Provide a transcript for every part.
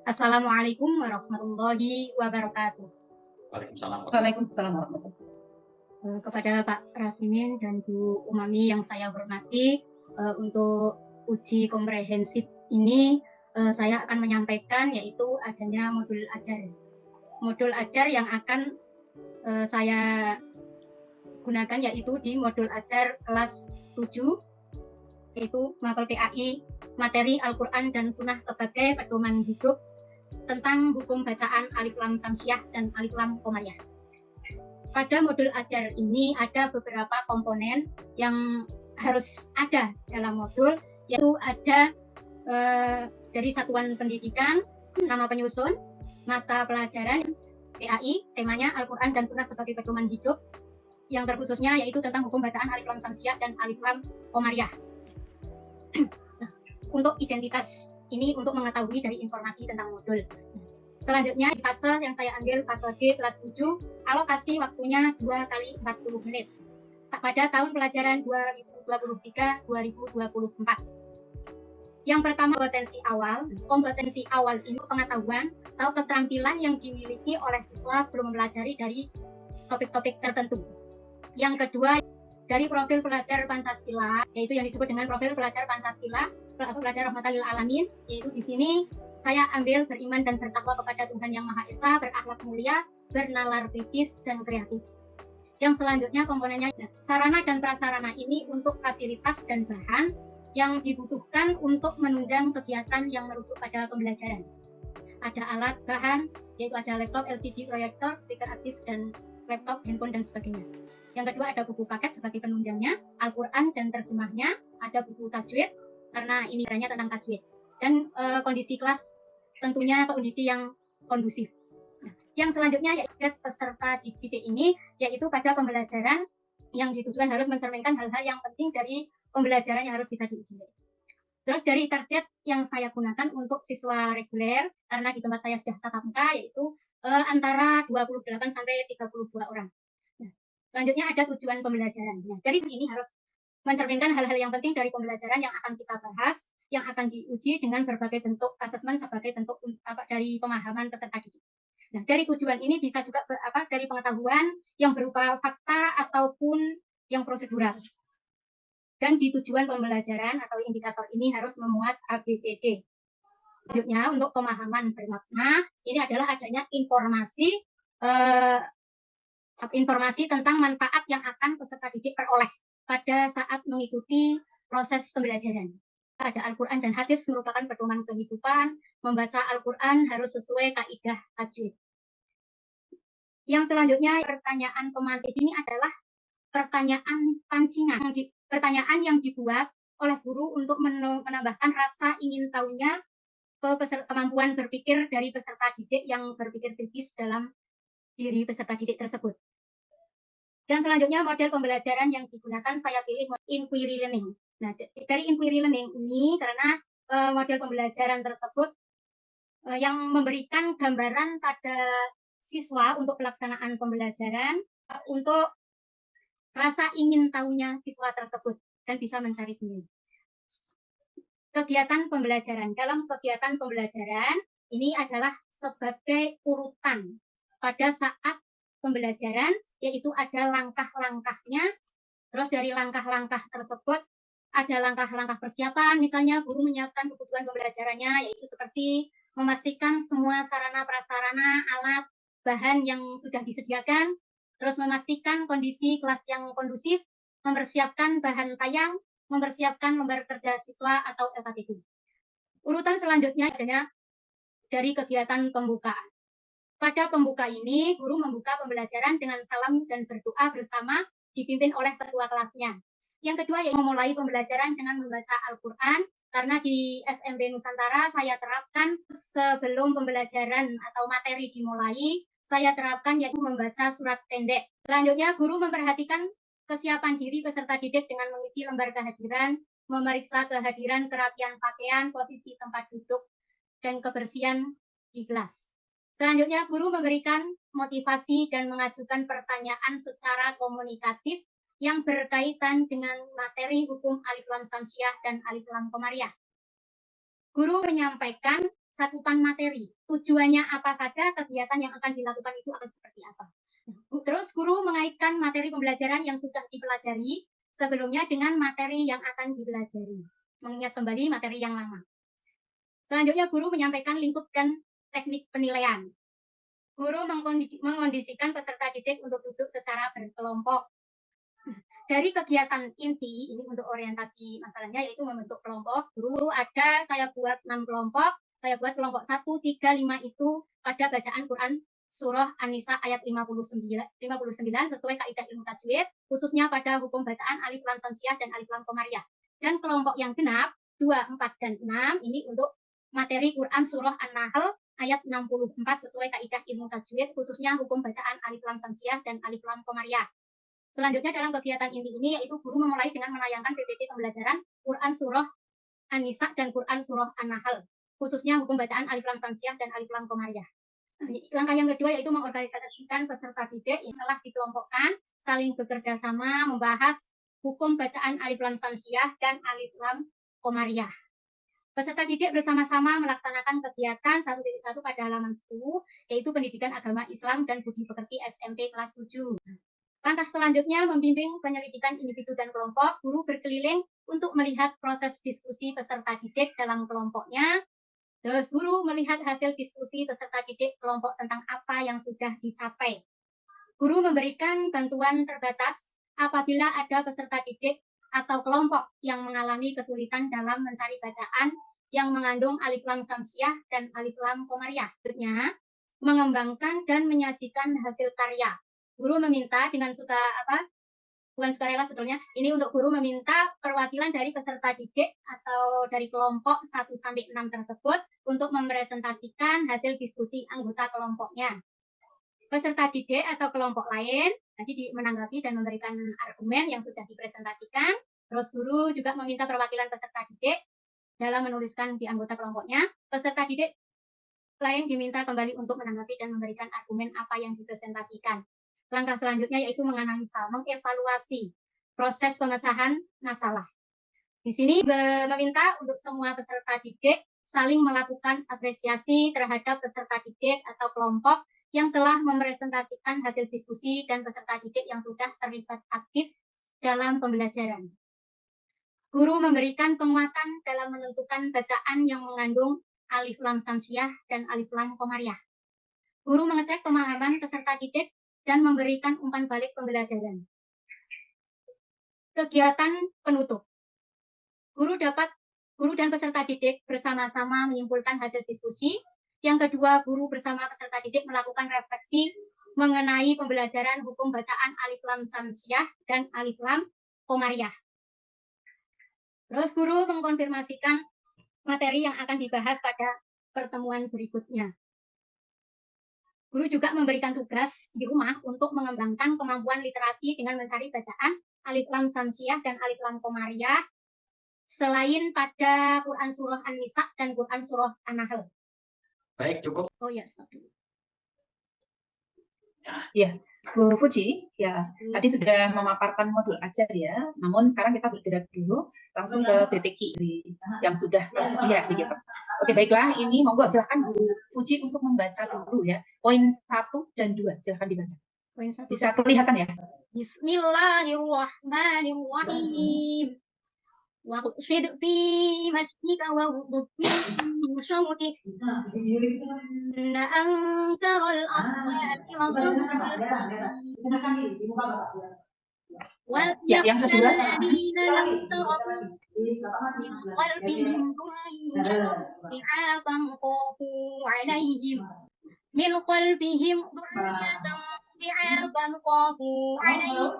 Assalamualaikum warahmatullahi wabarakatuh. Waalaikumsalam warahmatullahi wabarakatuh. Kepada Pak Rasimin dan Bu Umami yang saya hormati, untuk uji komprehensif ini saya akan menyampaikan yaitu adanya modul ajar. Modul ajar yang akan saya gunakan yaitu di modul ajar kelas 7, yaitu mapel PAI materi Al-Quran dan Sunnah sebagai pedoman hidup tentang hukum bacaan alif lam samsiah dan alif lam qomariyah. Pada modul ajar ini ada beberapa komponen yang harus ada dalam modul, yaitu ada dari satuan pendidikan, nama penyusun, mata pelajaran PAI, temanya Al-Quran dan Sunnah sebagai pedoman hidup, yang terkhususnya yaitu tentang hukum bacaan alif lam samsiah dan alif lam qomariyah. Nah, untuk identitas ini untuk mengetahui dari informasi tentang modul. Selanjutnya di fase yang saya ambil fase D kelas 7, alokasi waktunya 2 kali 40 menit pada tahun pelajaran 2023-2024. Yang pertama, kompetensi awal ini pengetahuan atau keterampilan yang dimiliki oleh siswa sebelum mempelajari dari topik-topik tertentu. Yang kedua, dari profil pelajar Pancasila, yaitu yang disebut dengan profil pelajar Pancasila, pelajar rahmatan lil alamin, yaitu di sini saya ambil beriman dan bertakwa kepada Tuhan Yang Maha Esa, berakhlak mulia, bernalar kritis dan kreatif. Yang selanjutnya komponennya sarana dan prasarana ini untuk fasilitas dan bahan yang dibutuhkan untuk menunjang kegiatan yang merujuk pada pembelajaran. Ada alat bahan, yaitu ada laptop, LCD proyektor, speaker aktif, dan laptop, handphone, dan sebagainya. Yang kedua ada buku paket sebagai penunjangnya, Al-Quran dan terjemahnya, ada buku tajwid, karena ini caranya tentang tajwid. Dan kondisi kelas tentunya kondisi yang kondusif. Nah, yang selanjutnya yaitu peserta didik ini, yaitu pada pembelajaran yang ditujukan harus mencerminkan hal-hal yang penting dari pembelajaran yang harus bisa diuji. Terus dari target yang saya gunakan untuk siswa reguler, karena di tempat saya sudah tatap muka, yaitu antara 28 sampai 32 orang. Nah, selanjutnya ada tujuan pembelajaran. Nah, dari ini harus mencerminkan hal-hal yang penting dari pembelajaran yang akan kita bahas, yang akan diuji dengan berbagai bentuk asesmen sebagai bentuk dari pemahaman peserta didik. Nah, dari tujuan ini bisa juga dari pengetahuan yang berupa fakta ataupun yang prosedural. Dan di tujuan pembelajaran atau indikator ini harus memuat ABCD. Selanjutnya untuk pemahaman bermakna, ini adalah adanya informasi tentang manfaat yang akan peserta didik peroleh pada saat mengikuti proses pembelajaran. Ada Al-Quran dan hadis merupakan pedoman kehidupan, membaca Al-Quran harus sesuai kaidah tajwid. Yang selanjutnya pertanyaan pemantik ini adalah pertanyaan pancingan, pertanyaan yang dibuat oleh guru untuk menambahkan rasa ingin tahunya ke kemampuan berpikir dari peserta didik yang berpikir kritis dalam diri peserta didik tersebut. Dan selanjutnya model pembelajaran yang digunakan saya pilih inquiry learning. Nah, dari inquiry learning ini karena model pembelajaran tersebut yang memberikan gambaran pada siswa untuk pelaksanaan pembelajaran untuk rasa ingin tahunya siswa tersebut dan bisa mencari sendiri. Kegiatan pembelajaran. Dalam kegiatan pembelajaran ini adalah sebagai urutan pada saat pembelajaran, yaitu ada langkah-langkahnya. Terus dari langkah-langkah tersebut ada langkah-langkah persiapan, misalnya guru menyiapkan kebutuhan pembelajarannya, yaitu seperti memastikan semua sarana prasarana, alat, bahan yang sudah disediakan, terus memastikan kondisi kelas yang kondusif, mempersiapkan bahan tayang, mempersiapkan lembar kerja siswa atau LKPD. Urutan selanjutnya adanya dari kegiatan pembukaan. Pada pembuka ini, guru membuka pembelajaran dengan salam dan berdoa bersama dipimpin oleh ketua kelasnya. Yang kedua, yaitu memulai pembelajaran dengan membaca Al-Quran, karena di SMP Nusantara saya terapkan sebelum pembelajaran atau materi dimulai, saya terapkan yaitu membaca surat pendek. Selanjutnya, guru memperhatikan kesiapan diri peserta didik dengan mengisi lembar kehadiran, memeriksa kehadiran, kerapian pakaian, posisi tempat duduk, dan kebersihan di kelas. Selanjutnya, guru memberikan motivasi dan mengajukan pertanyaan secara komunikatif yang berkaitan dengan materi hukum alif lam samsiah dan alif lam qomariyah. Guru menyampaikan cakupan materi. Tujuannya apa saja, kegiatan yang akan dilakukan itu akan seperti apa. Terus guru mengaitkan materi pembelajaran yang sudah dipelajari sebelumnya dengan materi yang akan dipelajari. Mengingat kembali materi yang lama. Selanjutnya guru menyampaikan lingkup dan teknik penilaian. Guru mengkondisikan peserta didik untuk duduk secara berkelompok. Dari kegiatan inti, ini untuk orientasi masalahnya, yaitu membentuk kelompok. Guru ada, saya buat 6 kelompok. Saya buat kelompok 1, 3, 5 itu pada bacaan Quran Surah An-Nisa ayat 59 sesuai kaidah ilmu tajwid, khususnya pada hukum bacaan alif lam samsiah dan alif lam komariah. Dan kelompok yang genap, 2, 4, dan 6, ini untuk materi Quran Surah An-Nahl ayat 64 sesuai kaidah ilmu tajwid, khususnya hukum bacaan alif lam samsiah dan alif lam komariah. Selanjutnya dalam kegiatan inti ini yaitu guru memulai dengan menayangkan PPT pembelajaran Quran Surah An-Nisa dan Quran Surah An-Nahl, khususnya hukum bacaan alif lam samsiah dan alif lam komariah. Langkah yang kedua yaitu mengorganisasikan peserta didik yang telah dikelompokkan, saling bekerja sama, membahas hukum bacaan alif lam samsiah dan alif lam komariah. Peserta didik bersama-sama melaksanakan kegiatan 1.1 pada halaman 10, yaitu pendidikan agama Islam dan budi pekerti SMP kelas 7. Langkah selanjutnya membimbing penyelidikan individu dan kelompok. Guru berkeliling untuk melihat proses diskusi peserta didik dalam kelompoknya. Terus guru melihat hasil diskusi peserta didik kelompok tentang apa yang sudah dicapai. Guru memberikan bantuan terbatas apabila ada peserta didik atau kelompok yang mengalami kesulitan dalam mencari bacaan yang mengandung alif lam samsiah dan alif lam komariah. Selanjutnya, mengembangkan dan menyajikan hasil karya. Guru meminta dengan bukan sukarela sebetulnya, ini untuk guru meminta perwakilan dari peserta didik atau dari kelompok 1-6 tersebut untuk mempresentasikan hasil diskusi anggota kelompoknya. Peserta didik atau kelompok lain tadi menanggapi dan memberikan argumen yang sudah dipresentasikan. Terus guru juga meminta perwakilan peserta didik dalam menuliskan di anggota kelompoknya. Peserta didik lain diminta kembali untuk menanggapi dan memberikan argumen apa yang dipresentasikan. Langkah selanjutnya yaitu menganalisa, mengevaluasi proses pemecahan masalah. Di sini meminta untuk semua peserta didik saling melakukan apresiasi terhadap peserta didik atau kelompok yang telah mempresentasikan hasil diskusi dan peserta didik yang sudah terlibat aktif dalam pembelajaran. Guru memberikan penguatan dalam menentukan bacaan yang mengandung alif lam samsiah dan alif lam komariah. Guru mengecek pemahaman peserta didik dan memberikan umpan balik pembelajaran. Kegiatan penutup. Guru dan peserta didik bersama-sama menyimpulkan hasil diskusi. Yang kedua, guru bersama peserta didik melakukan refleksi mengenai pembelajaran hukum bacaan alif lam samsiah dan alif lam komariah. Terus guru mengkonfirmasikan materi yang akan dibahas pada pertemuan berikutnya. Guru juga memberikan tugas di rumah untuk mengembangkan kemampuan literasi dengan mencari bacaan alif lam samsiah dan alif lam komariah selain pada Quran Surah An-Nisa dan Quran Surah An-Nahl. Baik, cukup. Oh ya, stop dulu. Ya, Bu Fuji, ya tadi sudah memaparkan modul ajar ya. Namun sekarang kita bergerak dulu langsung ke BTQ yang sudah tersedia begitu. Oke, baiklah, ini monggo silahkan Bu Fuji untuk membaca dulu ya. Poin 1 dan 2 silahkan dibaca. Poin 1. Bisa kelihatan ya? Bismillahirrahmanirrahim. Waqsid fi masjika waghdud min sautik. Inna ankaral aswati la sautul Ya, yang kedua. Walladina lam tarabu min qalbihim dhurriyyatan bi'afan qafu alaihim min qalbihim dhurriyyatan bi'afan qafu alaihim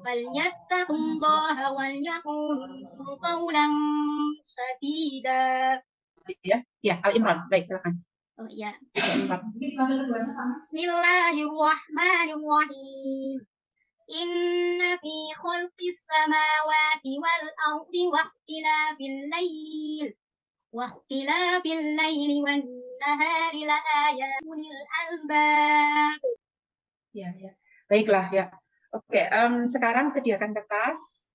falyattaqullaha wal yaqulu qawlan sadida. Ya, Al-Imran. Baik, silakan. Oh ya. Bismillahirrahmanirrahim. Inna fi khalqis samawati wal ardi wa ikhtilafil laili wan nahari la ayatin lil albab. Ya. Baiklah ya. Oke, sekarang sediakan kertas.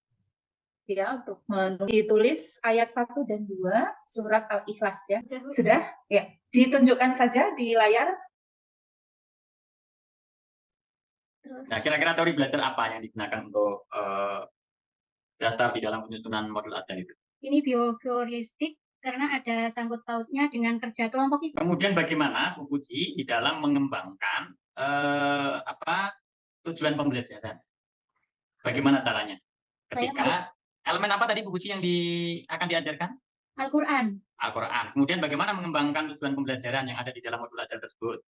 ya untuk ditulis ayat 1 dan 2 surat Al-Ikhlas ya. Sudah? Ya. Ditunjukkan saja di layar. Terus Nah, kira-kira teori belajar apa yang digunakan untuk dasar di dalam penyusunan modul ajar itu? ini bioheuristik karena ada sangkut pautnya dengan kerja kelompok itu. Kemudian bagaimana Bu Puji di dalam mengembangkan tujuan pembelajaran? Bagaimana caranya? Ketika elemen apa tadi Bu Puji yang akan diajarkan? Al-Quran. Al-Quran. Kemudian bagaimana mengembangkan tujuan pembelajaran yang ada di dalam modul ajar tersebut?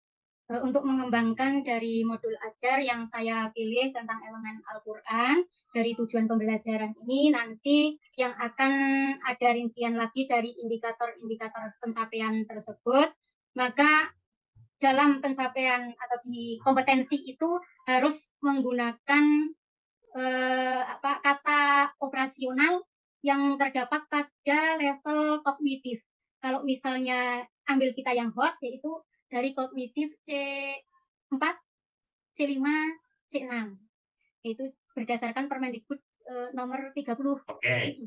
Untuk mengembangkan dari modul ajar yang saya pilih tentang elemen Al-Quran, dari tujuan pembelajaran ini nanti yang akan ada rincian lagi dari indikator-indikator pencapaian tersebut, maka dalam pencapaian atau di kompetensi itu harus menggunakan kata operasional yang terdapat pada level kognitif. Kalau misalnya ambil kita yang hot, yaitu dari kognitif C4, C5, C6. Itu berdasarkan Permendikbud nomor 30. Oke.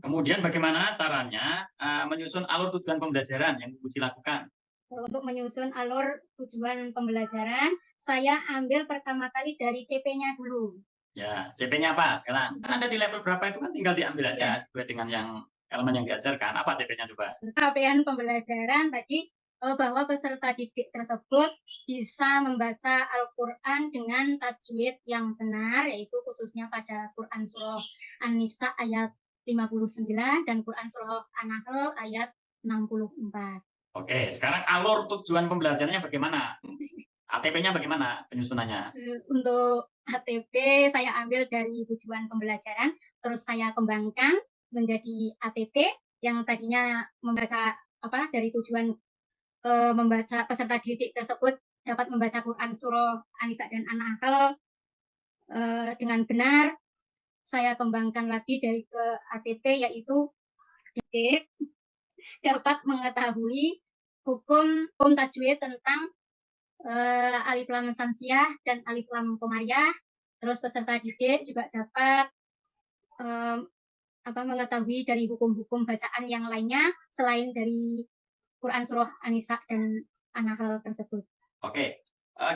Kemudian bagaimana caranya menyusun alur tujuan pembelajaran yang Bu Puji lakukan? Untuk menyusun alur tujuan pembelajaran, saya ambil pertama kali dari CP-nya dulu. Ya, CP-nya apa sekarang? Kan Anda di level berapa itu kan tinggal diambil aja sesuai dengan yang elemen yang diajarkan. Apa CP-nya coba? Capaian pembelajaran tadi bahwa peserta didik tersebut bisa membaca Al-Quran dengan tajwid yang benar, yaitu khususnya pada Quran Surah An-Nisa ayat 59 dan Quran Surah An-Nahl ayat 64. Oke, sekarang alur tujuan pembelajarannya bagaimana? ATP-nya bagaimana penyusunannya? Untuk ATP saya ambil dari tujuan pembelajaran, terus saya kembangkan menjadi ATP yang tadinya membaca dari tujuan membaca peserta didik tersebut dapat membaca Quran Surah An-Nisa dan An-Nahl dengan benar. Saya kembangkan lagi dari ke ATP, yaitu didik dapat mengetahui hukum tajwid tentang alif lam samsiah dan alif lam komariah. Terus peserta didik juga dapat mengetahui dari hukum-hukum bacaan yang lainnya selain dari Quran Surah An-Nisa dan An-Nahl tersebut. Oke,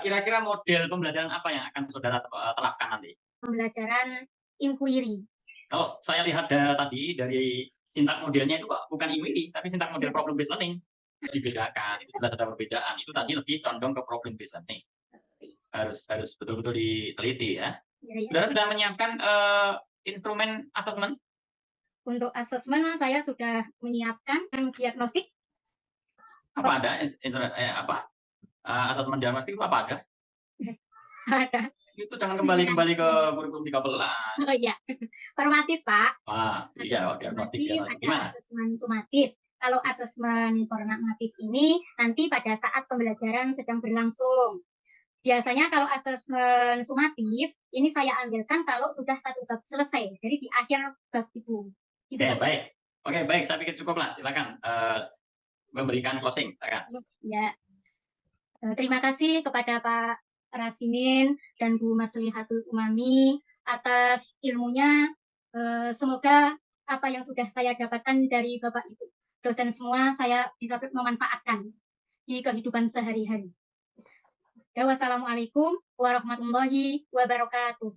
kira-kira model pembelajaran apa yang akan saudara terapkan nanti? Pembelajaran inquiry. Kalau saya lihat tadi dari sintak modelnya itu bukan inquiry, tapi sintak model problem based learning. Harus dibedakan, itu jelas ada perbedaan. Itu tadi lebih condong ke problem based learning. Harus betul-betul diteliti ya. Saudara sudah menyiapkan instrumen asesmen? Untuk asesmen saya sudah menyiapkan diagnostik. Apa ada asesmen diagnostik itu apa ada? Ada. Itu jangan kembali ke kurikulum 13. Oh iya, formatif Pak. Iya, diagnostik. Ada asesmen sumatif. Kalau asesmen formatif ini nanti pada saat pembelajaran sedang berlangsung. Biasanya kalau asesmen sumatif ini saya ambilkan kalau sudah satu bab selesai, jadi di akhir bab itu. Oke, baik. Saya pikir cukup lah. Silakan memberikan closing. Silakan. Ya, terima kasih kepada Pak Rasimin dan Bu Maslihatul Umami atas ilmunya. Semoga apa yang sudah saya dapatkan dari Bapak Ibu dosen semua saya bisa memanfaatkan di kehidupan sehari-hari. Wassalamualaikum warahmatullahi wabarakatuh.